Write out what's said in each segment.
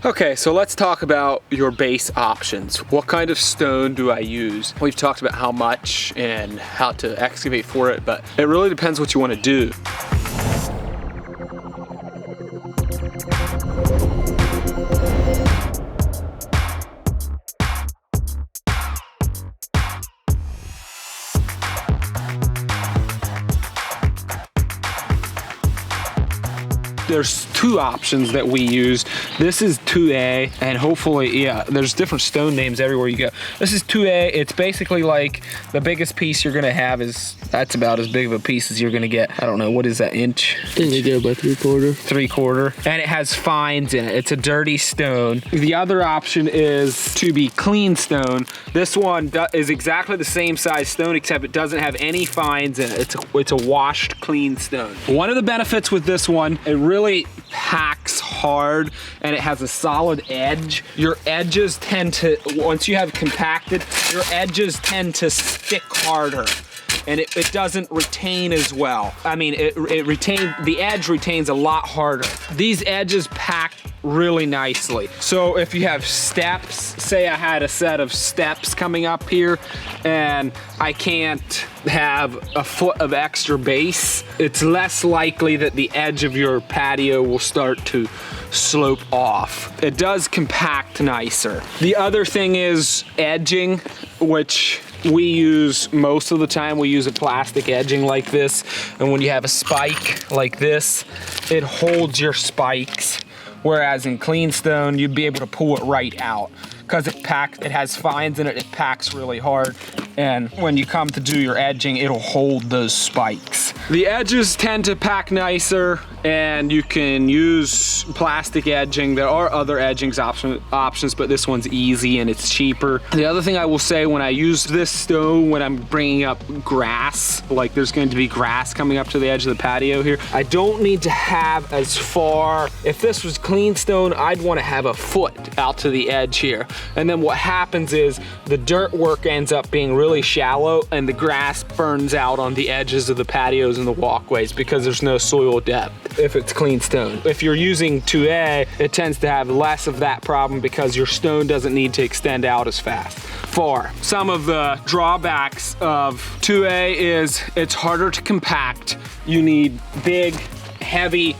Okay, so let's talk about your base options. What kind of stone do I use? We've talked about how much and how to excavate for it, but it really depends what you want to do. There's two options that we use. This is 2A, and hopefully, yeah, there's different stone names everywhere you go. This is 2A. It's basically like the biggest piece you're gonna have that's about as big of a piece as you're gonna get. I don't know, what is that, inch? I think you go by 3/4. 3/4. And it has fines in it. It's a dirty stone. The other option is 2B clean stone. This one is exactly the same size stone, except it doesn't have any fines in it. It's a washed clean stone. One of the benefits with this one, it really packs hard and it has a solid edge. Your edges tend to, once you have compacted, your edges tend to stick harder and it doesn't retain as well. I mean, the edge retains a lot harder. These edges pack really nicely. So if you have steps, say I had a set of steps coming up here and I can't have a foot of extra base, it's less likely that the edge of your patio will start to slope off. It does compact nicer. The other thing is edging, which we use most of the time. We use a plastic edging like this, and when you have a spike like this, it holds your spikes. Whereas in clean stone, you'd be able to pull it right out. Because it has fines in it, it packs really hard. And when you come to do your edging, it'll hold those spikes. The edges tend to pack nicer, and you can use plastic edging. There are other edging options, but this one's easy and it's cheaper. The other thing I will say, when I use this stone, when I'm bringing up grass, like there's going to be grass coming up to the edge of the patio here, I don't need to have as far. If this was clean stone, I'd want to have a foot out to the edge here. And then what happens is the dirt work ends up being really shallow and the grass burns out on the edges of the patios and the walkways because there's no soil depth if it's clean stone. If you're using 2A, it tends to have less of that problem because your stone doesn't need to extend out as far. Some of the drawbacks of 2A is it's harder to compact. You need big, heavy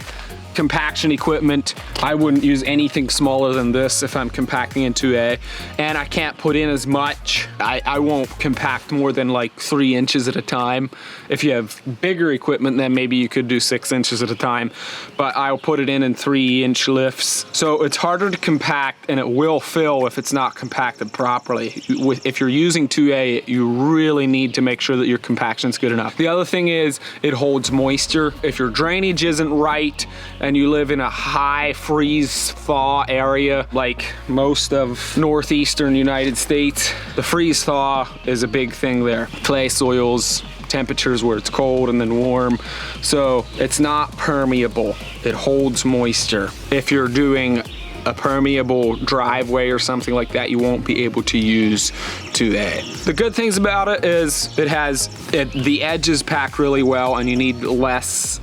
compaction equipment. I wouldn't use anything smaller than this if I'm compacting in 2A, and I can't put in as much. I won't compact more than like 3 inches at a time. If you have bigger equipment, then maybe you could do 6 inches at a time, but I'll put it in 3-inch lifts. So it's harder to compact, and it will fill if it's not compacted properly. If you're using 2A, you really need to make sure that your compaction is good enough. The other thing is it holds moisture. If your drainage isn't right, and you live in a high freeze thaw area like most of northeastern United States, the freeze thaw is a big thing there. Clay soils, temperatures where it's cold and then warm, so it's not permeable. It holds moisture. If you're doing a permeable driveway or something like that, you won't be able to use 2A. The good things about it is the edges pack really well, and you need less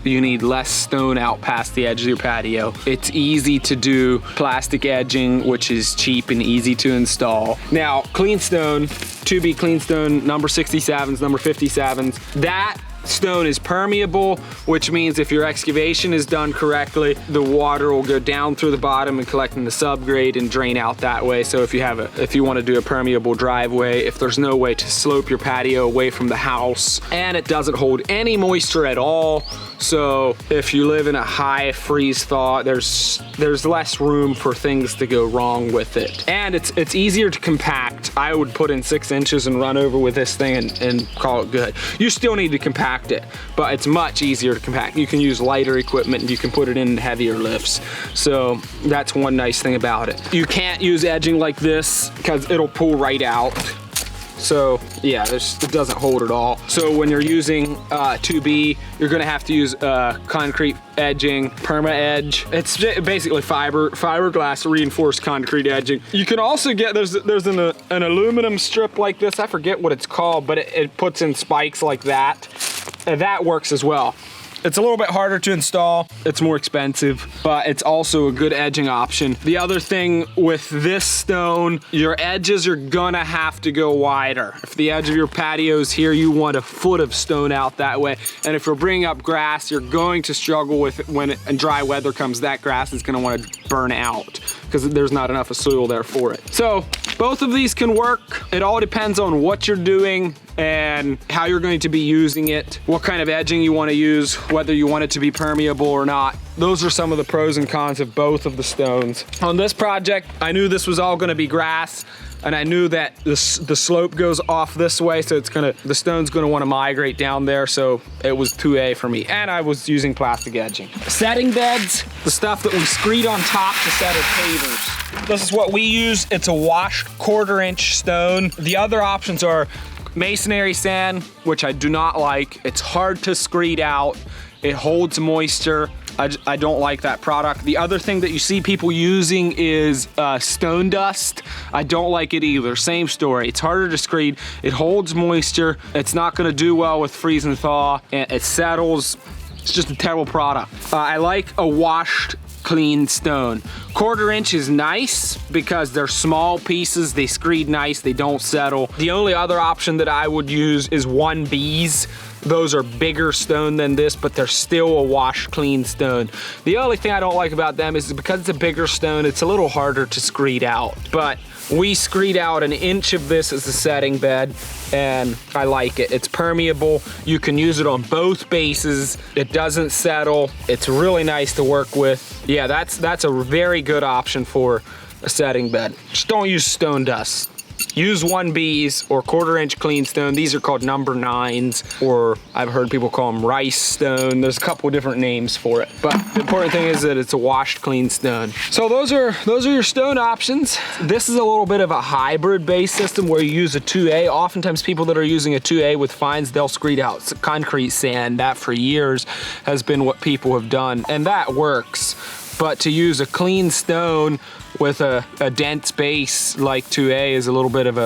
stone out past the edge of your patio. It's easy to do plastic edging, which is cheap and easy to install. Now, clean stone, 2B clean stone, number 67s, number 57s, that stone is permeable, which means if your excavation is done correctly, the water will go down through the bottom and collect in the subgrade and drain out that way. So if you want to do a permeable driveway, if there's no way to slope your patio away from the house, and it doesn't hold any moisture at all, so if you live in a high freeze thaw, there's less room for things to go wrong with it. And it's easier to compact. I would put in 6 inches and run over with this thing and call it good. You still need to compact it, but it's much easier to compact. You can use lighter equipment and you can put it in heavier lifts. So that's one nice thing about it. You can't use edging like this because it'll pull right out. So yeah, it doesn't hold at all. So when you're using 2B, you're gonna have to use concrete edging, perma edge. It's basically fiberglass reinforced concrete edging. You can also get, there's an aluminum strip like this, I forget what it's called, but it puts in spikes like that, and that works as well. It's a little bit harder to install. It's more expensive, but it's also a good edging option. The other thing with this stone, your edges are gonna have to go wider. If the edge of your patio is here, you want a foot of stone out that way. And if you're bringing up grass, you're going to struggle with it when dry weather comes. That grass is gonna want to burn out because there's not enough of soil there for it. So both of these can work. It all depends on what you're doing and how you're going to be using it, what kind of edging you want to use, whether you want it to be permeable or not. Those are some of the pros and cons of both of the stones. On this project, I knew this was all going to be grass, and I knew that the slope goes off this way, so the stone's gonna wanna migrate down there, so it was 2A for me. And I was using plastic edging. Setting beds, the stuff that we screed on top to set our pavers. This is what we use. It's a washed 1/4-inch stone. The other options are masonry sand, which I do not like. It's hard to screed out. It holds moisture. I don't like that product. The other thing that you see people using is stone dust. I don't like it either. Same story. It's harder to screed. It holds moisture. It's not gonna do well with freeze and thaw. And it settles. It's just a terrible product. I like a washed, clean stone. 1/4-inch is nice because they're small pieces. They screed nice. They don't settle. The only other option that I would use is 1Bs. Those are bigger stone than this, but they're still a washed, clean stone. The only thing I don't like about them is because it's a bigger stone, it's a little harder to screed out. But we screed out 1 inch of this as a setting bed, and I like it. It's permeable. You can use it on both bases. It doesn't settle. It's really nice to work with. Yeah, that's a very good option for a setting bed. Just don't use stone dust. Use 1Bs or 1/4-inch clean stone. These are called number 9s, or I've heard people call them rice stone. There's a couple different names for it, but the important thing is that it's a washed, clean stone. So those are your stone options. This is a little bit of a hybrid base system where you use a 2A. Oftentimes people that are using a 2A with fines, they'll screed out concrete sand. That for years has been what people have done, and that works. But to use a clean stone with a dense base like 2A is a little bit of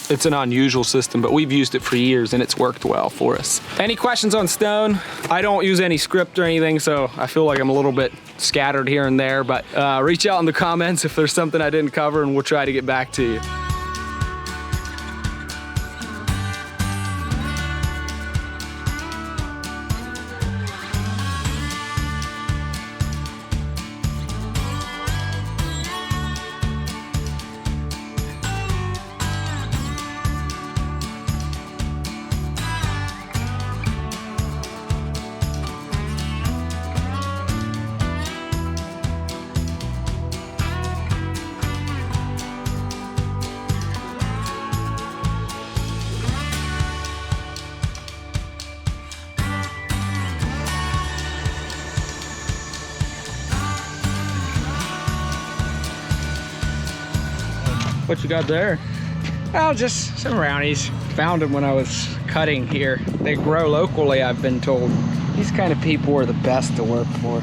it's an unusual system, but we've used it for years and it's worked well for us. Any questions on stone? I don't use any script or anything, so I feel like I'm a little bit scattered here and there, but reach out in the comments if there's something I didn't cover and we'll try to get back to you. What you got there? Oh, just some brownies. Found them when I was cutting here. They grow locally, I've been told. These kind of people are the best to work for.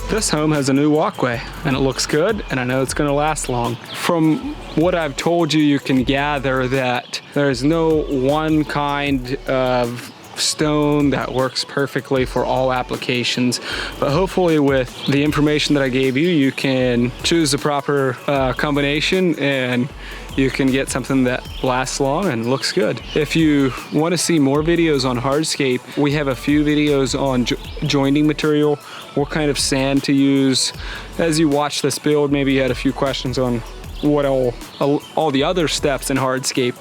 This home has a new walkway and it looks good, and I know it's gonna last long. From what I've told you, you can gather that there's no one kind of stone that works perfectly for all applications. But hopefully with the information that I gave you, you can choose the proper combination and you can get something that lasts long and looks good. If you want to see more videos on hardscape, we have a few videos on jointing material, what kind of sand to use. As you watch this build, maybe you had a few questions on what all the other steps in hardscape.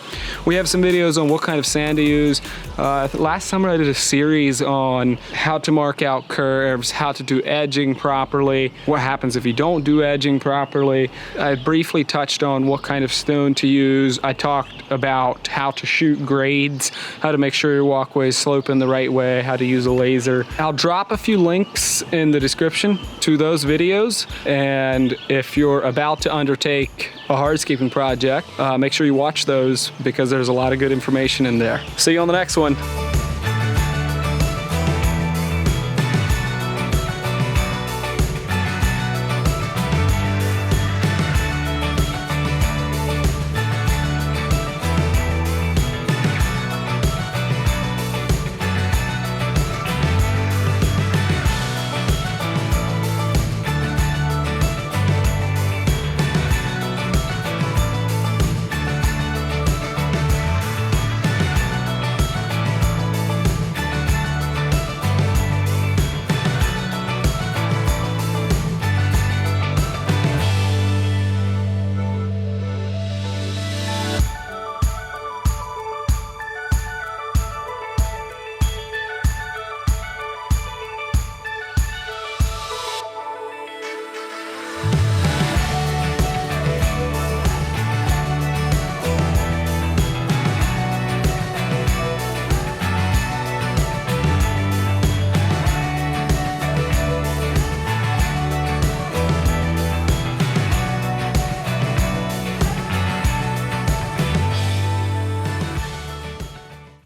We have some videos on what kind of sand to use. Last summer I did a series on how to mark out curves, how to do edging properly, what happens if you don't do edging properly. I briefly touched on what kind of stone to use. I talked about how to shoot grades, how to make sure your walkways slope in the right way, how to use a laser. I'll drop a few links in the description to those videos, and if you're about to undertake a hardscaping project, make sure you watch those because there's a lot of good information in there. See you on the next one.